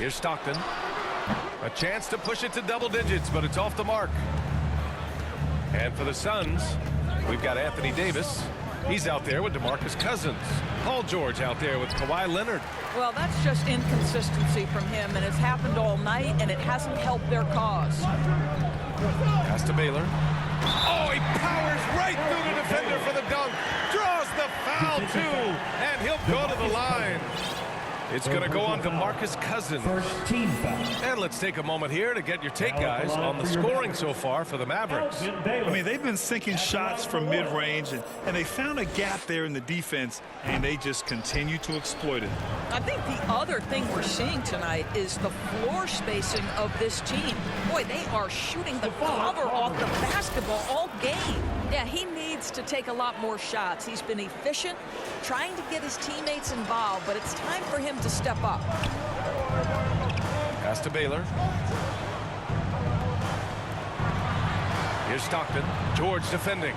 Here's Stockton. A chance to push it to double digits, but it's off the mark. And for the Suns, we've got Anthony Davis. He's out there with DeMarcus Cousins. Paul George out there with Kawhi Leonard. Well, that's just inconsistency from him, and it's happened all night, and it hasn't helped their cause. Pass to Baylor. Oh, he powers right through the defender for the dunk. Draws the foul, too, and he'll go to the line. It's going to go on to DeMarcus Cousins. First team foul. And let's take a moment here to get your take, guys, on the scoring so far for the Mavericks. I mean, they've been sinking shots from mid-range, and they found a gap there in the defense, and they just continue to exploit it. I think the other thing we're seeing tonight is the floor spacing of this team. Boy, they are shooting the cover off the basketball all game. Yeah, he needs to take a lot more shots. He's been efficient, trying to get his teammates involved, but it's time for him to step up. Pass to Baylor. Here's Stockton. George defending.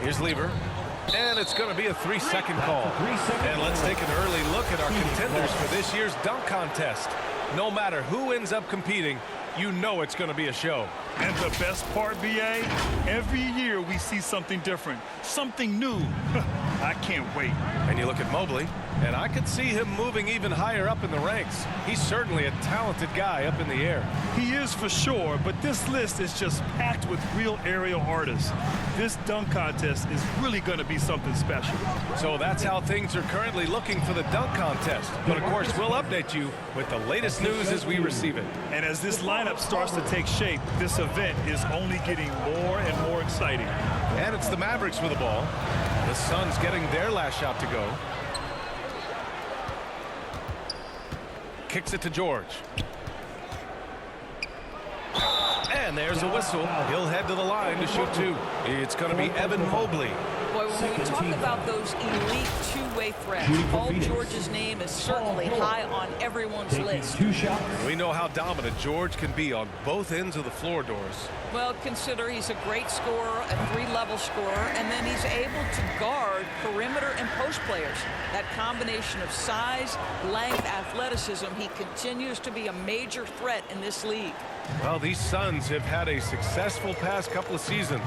Here's Lever. And it's going to be a 3-second call. And let's take an early look at our contenders for this year's dunk contest. No matter who ends up competing, you know it's going to be a show. And the best part, B.A., every year we see something different, something new. I can't wait. And you look at Mobley, and I could see him moving even higher up in the ranks. He's certainly a talented guy up in the air. He is for sure, but this list is just packed with real aerial artists. This dunk contest is really going to be something special. So that's how things are currently looking for the dunk contest. But of course, we'll update you with the latest news as we receive it. And as this lineup starts to take shape, this event is only getting more and more exciting. And it's the Mavericks with the ball. The Suns getting their last shot to go. Kicks it to George. And there's a whistle. He'll head to the line to shoot two. It's going to be Evan Mobley. Boy, when we talk about those elite two-way threats, Paul George's name is certainly high on everyone's list. We know how dominant George can be on both ends of the floor, Doris. Well, consider he's a great scorer, a three-level scorer, and then he's able to guard perimeter and post players. That combination of size, length, athleticism, he continues to be a major threat in this league. Well, these Suns have had a successful past couple of seasons.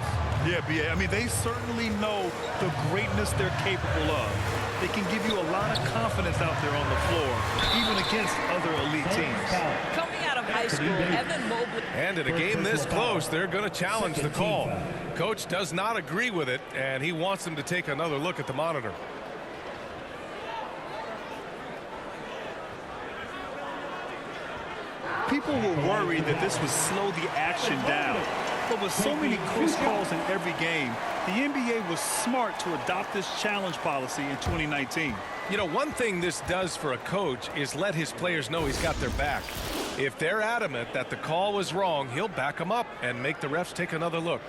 Yeah, B.A., I mean, they certainly know the greatness they're capable of. They can give you a lot of confidence out there on the floor, even against other elite teams. Coming out of high school, Evan Mobley. And in a game this close, they're going to challenge the call. Coach does not agree with it, and he wants them to take another look at the monitor. People were worried that this would slow the action down. But with so many close calls in every game, the NBA was smart to adopt this challenge policy in 2019. You know, one thing this does for a coach is let his players know he's got their back. If they're adamant that the call was wrong, he'll back them up and make the refs take another look.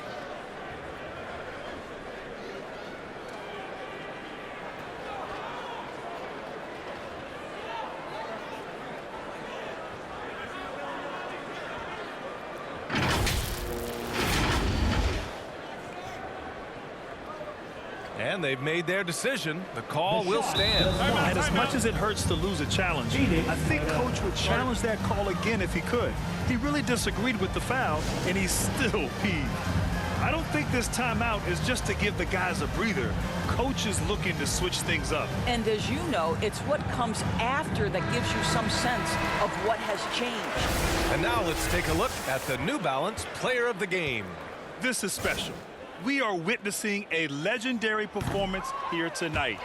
And they've made their decision. The call will stand. And as much as it hurts to lose a challenge, I think Coach would challenge that call again if he could. He really disagreed with the foul, and he's still peeved. I don't think this timeout is just to give the guys a breather. Coach is looking to switch things up. And as you know, it's what comes after that gives you some sense of what has changed. And now let's take a look at the New Balance Player of the Game. This is special. We are witnessing a legendary performance here tonight.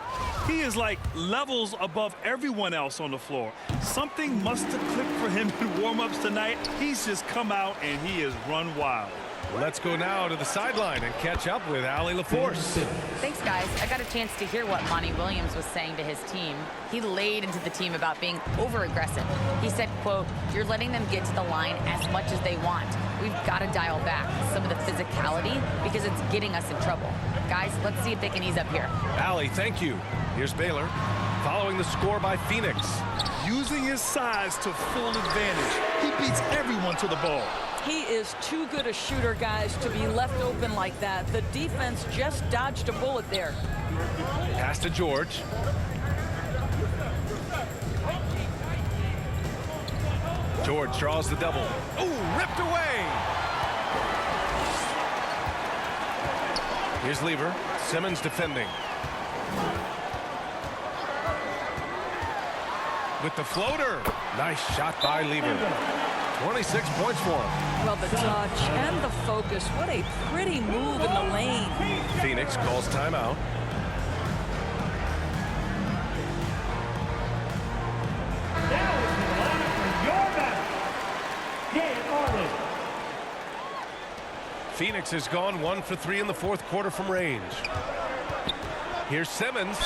He is like levels above everyone else on the floor. Something must have clicked for him in warm-ups tonight. He's just come out and he has run wild. Let's go now to the sideline and catch up with Allie LaForce. Thanks, guys. I got a chance to hear what Monty Williams was saying to his team. He laid into the team about being over-aggressive. He said, quote, "You're letting them get to the line as much as they want. We've got to dial back some of the physicality because it's getting us in trouble. Guys, let's see if they can ease up here." Allie, thank you. Here's Baylor following the score by Phoenix. Using his size to full advantage. He beats everyone to the ball. He is too good a shooter, guys, to be left open like that. The defense just dodged a bullet there. Pass to George. George draws the double. Oh, ripped away. Here's Lever. Simmons defending. With the floater. Nice shot by Lever. 26 points for him. Well, the touch and the focus. What a pretty move in the lane. Phoenix calls timeout. Phoenix has gone 1 for 3 in the fourth quarter from range. Here's Simmons.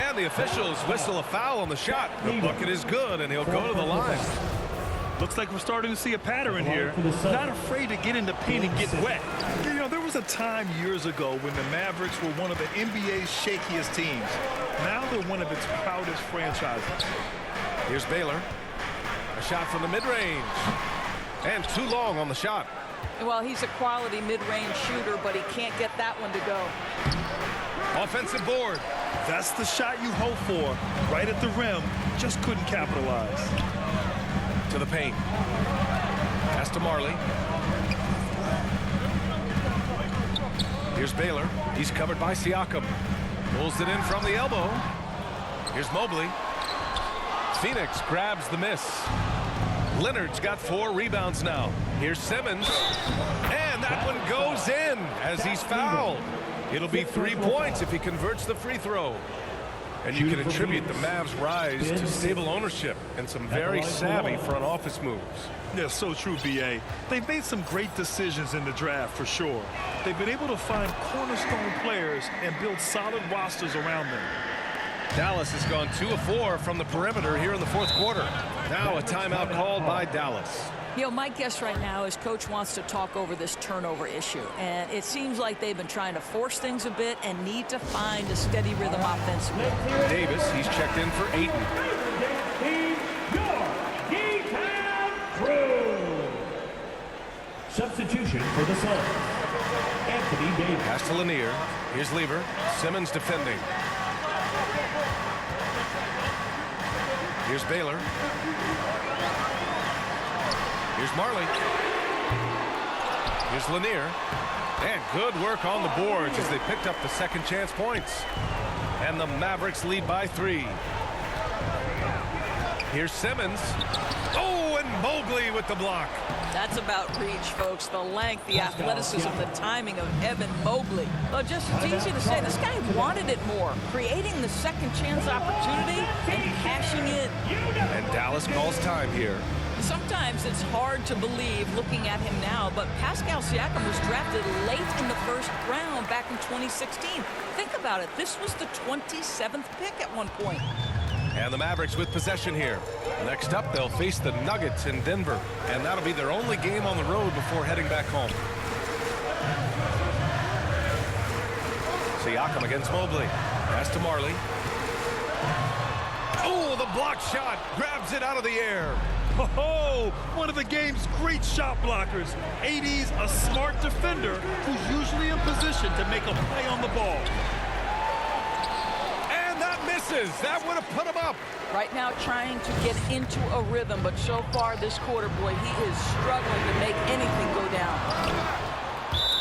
And the officials whistle a foul on the shot. The bucket is good, and he'll go to the line. Looks like we're starting to see a pattern here. Not afraid to get in the paint and get wet. You know, there was a time years ago when the Mavericks were one of the NBA's shakiest teams. Now they're one of its proudest franchises. Here's Baylor. A shot from the mid-range. And too long on the shot. Well, he's a quality mid-range shooter, but he can't get that one to go. Offensive board. That's the shot you hope for. Right at the rim. Just couldn't capitalize. To the paint. Pass to Marley. Here's Baylor. He's covered by Siakam. Pulls it in from the elbow. Here's Mobley. Phoenix grabs the miss. Leonard's got 4 rebounds now. Here's Simmons. And that one goes in as he's fouled. It'll be 3 points if he converts the free throw. And you can attribute the Mavs' rise to stable ownership and some very savvy front office moves. Yeah, so true, B.A. They've made some great decisions in the draft, for sure. They've been able to find cornerstone players and build solid rosters around them. Dallas has gone 2 of 4 from the perimeter here in the fourth quarter. Now a timeout called by Dallas. You know, my guess right now is Coach wants to talk over this turnover issue. And it seems like they've been trying to force things a bit and need to find a steady rhythm offensively. Davis, he's checked in for Ayton. Substitution for the Suns. Anthony Davis. Pass to Lanier. Here's Lever. Simmons defending. Here's Baylor. Here's Marley. Here's Lanier. And good work on the boards as they picked up the second chance points. And the Mavericks lead by 3. Here's Simmons. Oh, and Mobley with the block. That's about reach, folks. The length, the athleticism, the timing of Evan Mobley. Well, just it's easy to say. This guy wanted it more. Creating the second chance opportunity and cashing in. And Dallas calls time here. Sometimes it's hard to believe looking at him now, but Pascal Siakam was drafted late in the first round back in 2016. Think about it. This was the 27th pick at one point. And the Mavericks with possession here. Next up, they'll face the Nuggets in Denver. And that'll be their only game on the road before heading back home. Siakam against Mobley. Pass to Marley. Oh, the block shot. Grabs it out of the air. Oh, one of the game's great shot blockers. AD's a smart defender who's usually in position to make a play on the ball. And that misses. That would have put him up. Right now trying to get into a rhythm, but so far this quarter, boy, he is struggling to make anything go down.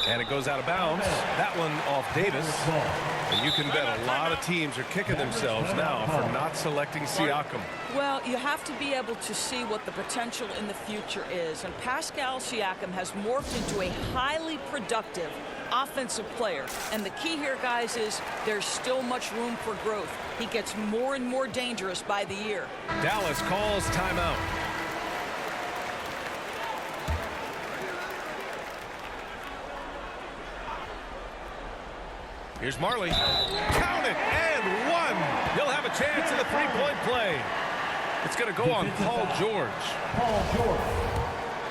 And it goes out of bounds. That one off Davis. And you can bet a lot of teams are kicking themselves now for not selecting Siakam. Well, you have to be able to see what the potential in the future is. And Pascal Siakam has morphed into a highly productive offensive player. And the key here, guys, is there's still much room for growth. He gets more and more dangerous by the year. Dallas calls timeout. Here's Marley. Count it, and 1. He'll have a chance in the three-point play. It's going to go on Paul George. Paul George.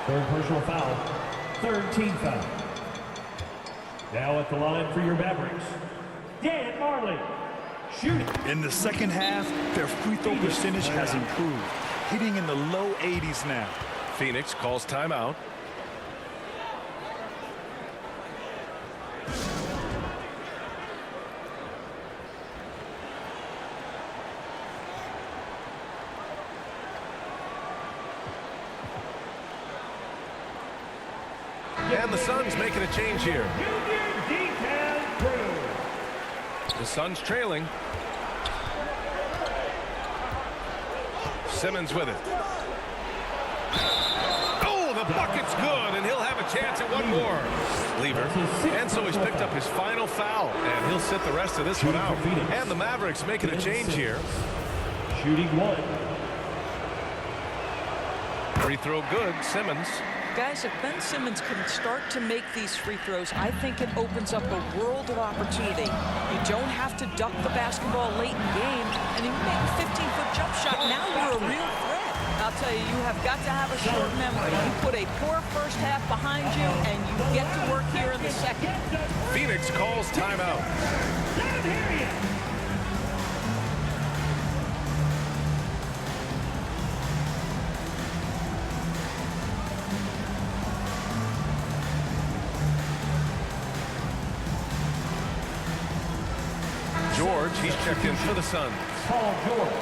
Third personal foul. Third team foul. Now at the line for your Mavericks, Dan Marley. Shooting. In the second half, their free throw percentage has improved, hitting in the low 80s now. Phoenix calls timeout. And the Suns making a change here. The Suns trailing. Simmons with it. Oh, the bucket's good, and he'll have a chance at one more. Lever. And so he's picked up his final foul, and he'll sit the rest of this one out. And the Mavericks making a change here. Shooting one. Free throw good, Simmons. Guys, if Ben Simmons can start to make these free throws, I think it opens up a world of opportunity. You don't have to duck the basketball late in the game, and you make a 15-foot jump shot. Now you're a real threat. I'll tell you, you have got to have a short memory. You put a poor first half behind you, and you get to work here in the second. Phoenix calls timeout. George, he's checked in for the Suns. Paul George.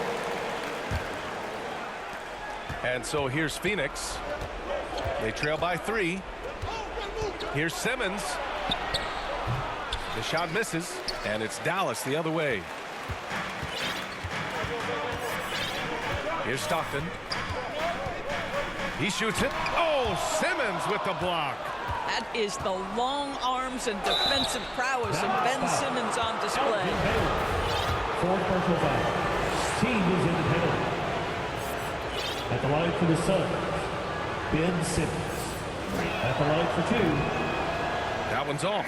And so here's Phoenix. They trail by 3. Here's Simmons. The shot misses, and it's Dallas the other way. Here's Stockton. He shoots it. Oh, Simmons with the block. That is the long arms and defensive prowess of Ben Simmons on display. Fourth personal foul. Team is in the penalty. At the line for the Suns, Ben Simmons. At the line for 2. That one's off.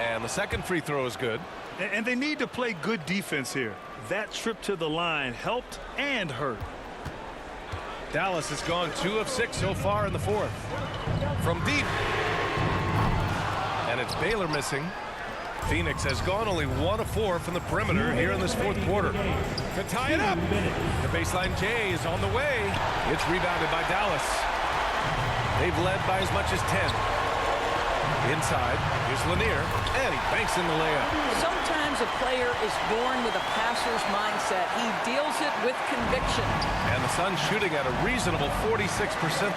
And the second free throw is good. And they need to play good defense here. That trip to the line helped and hurt. Dallas has gone 2 of 6 so far in the fourth. From deep. And it's Baylor missing. Phoenix has gone only 1 of 4 from the perimeter here in this fourth quarter. To tie it up. The baseline J is on the way. It's rebounded by Dallas. They've led by as much as 10. Inside, here's Lanier, and he banks in the layup. Sometimes a player is born with a passer's mindset. He deals it with conviction. And the Suns shooting at a reasonable 46%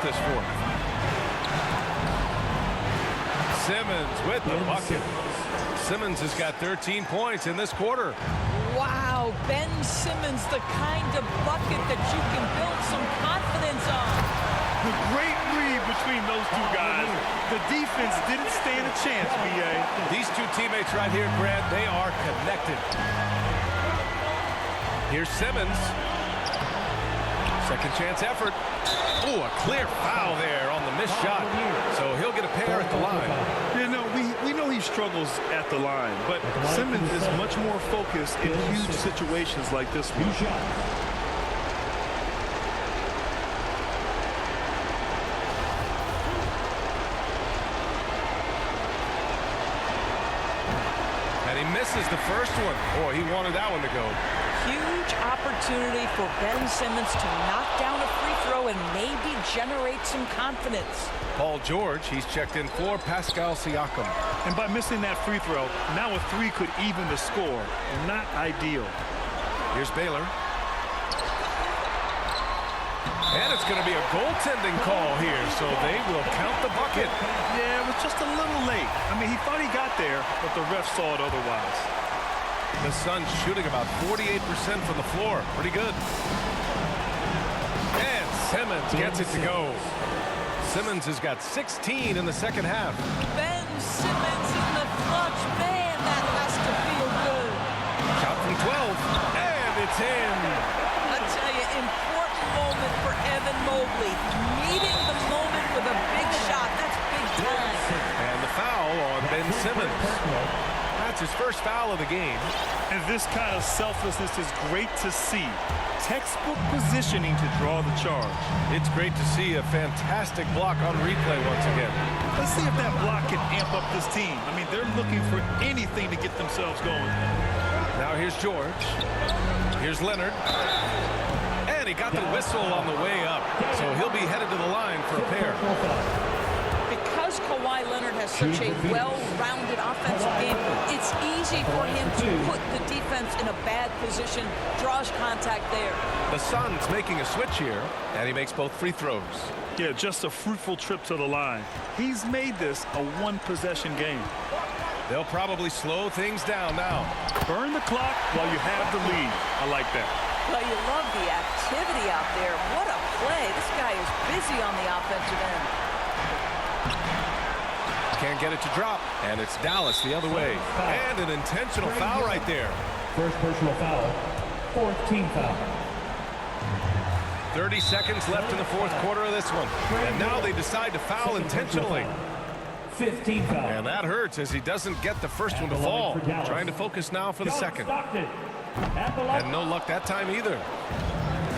this fourth. Simmons with the bucket. Simmons has got 13 points in this quarter. Wow, Ben Simmons, the kind of bucket that you can build some confidence on. A great read between those two guys. The defense didn't stand a chance, B.A. These two teammates right here, Grant, they are connected. Here's Simmons. Second chance effort. Oh, a clear foul there on the missed shot. So he'll get a pair at the line. You know, we know he struggles at the line, but Simmons is much more focused in huge situations like this one. Misses the first one. Boy, he wanted that one to go. Huge opportunity for Ben Simmons to knock down a free throw and maybe generate some confidence. Paul George, he's checked in for Pascal Siakam. And by missing that free throw, now a 3 could even the score. Not ideal. Here's Baylor. And it's going to be a goaltending call here, so they will count the bucket. Yeah, it was just a little late. I mean, he thought he got there, but the ref saw it otherwise. The Suns shooting about 48% from the floor. Pretty good. And Simmons gets it to go. Simmons has got 16 in the second half. Ben Simmons in the clutch. Man, that has to feel good. Shot from 12, and it's in. I tell you, important moment for Evan Mobley. Meeting the moment with a big shot. That's big time. And the foul on Ben Simmons. That's his first foul of the game. And this kind of selflessness is great to see. Textbook positioning to draw the charge. It's great to see a fantastic block on replay once again. Let's see if that block can amp up this team. I mean, they're looking for anything to get themselves going. Now here's George. Here's Leonard. And he got the whistle on the way up. So he'll be headed to the line for a pair. Because Kawhi Leonard has such a well-rounded offensive game, it's easy easy for him to put the defense in a bad position, draws contact there. The Suns making a switch here, and he makes both free throws. Yeah, just a fruitful trip to the line. He's made this a one-possession game. They'll probably slow things down now. Burn the clock while you have the lead. I like that. Well, you love the activity out there. What a play. This guy is busy on the offensive end. Can't get it to drop, and it's Dallas the other way. And an intentional foul right there. First personal foul. Fourth team foul. 30 seconds left in the fourth quarter of this one. And now they decide to foul intentionally. 15 foul. And that hurts as he doesn't get the first one to fall. Trying to focus now for the second. And no luck that time either.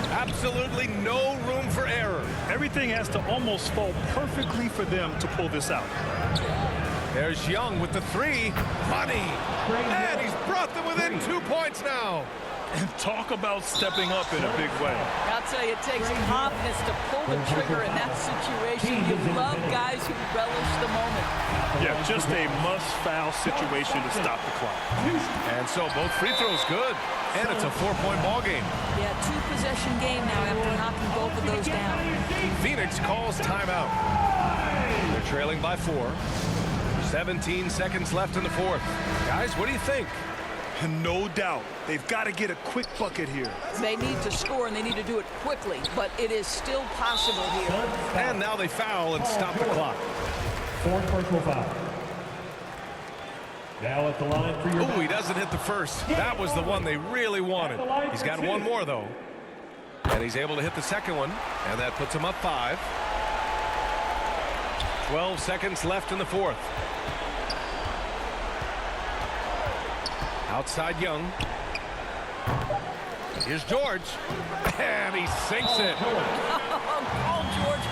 Absolutely no room for error. Everything has to almost fall perfectly for them to pull this out. There's Young with the three. Money. And he's brought them within 2 points now. And talk about stepping up in a big way. I'll tell you, it takes confidence to pull the trigger in that situation. You love guys who relish the moment. Yeah, just a must-foul situation to stop the clock. And so both free throws good. And it's a 4-point ball game. Yeah, 2-possession game now after knocking both of those down. Phoenix calls timeout. They're trailing by 4. 17 seconds left in the fourth. Guys, what do you think? No doubt. They've got to get a quick bucket here. They need to score, and they need to do it quickly, but it is still possible here. And now they foul and stop the clock. Fourth personal foul. Now at the line for your... Ooh, he doesn't hit the first. That was the one they really wanted. He's got one more, though. And he's able to hit the second one, and that puts him up 5. 12 seconds left in the fourth. Outside Young. Here's George. And he sinks it. Paul George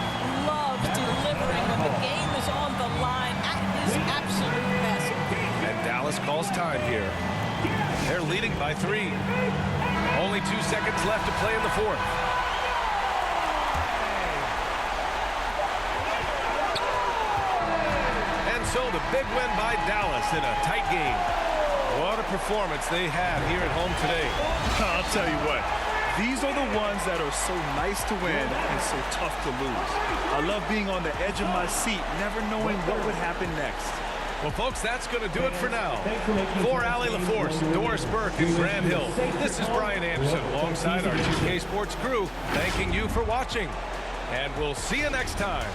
loves delivering when the game is on the line. That is absolute massive. And Dallas calls time here. They're leading by 3. Only 2 seconds left to play in the fourth. And so the big win by Dallas in a tight game. What a performance they had here at home today. I'll tell you what, these are the ones that are so nice to win and so tough to lose. I love being on the edge of my seat, never knowing what would happen next. Well, folks, that's going to do it for now. For Allie LaForce, Doris Burke, and Grant Hill, this is Brian Anderson alongside our 2K Sports crew, thanking you for watching. And we'll see you next time.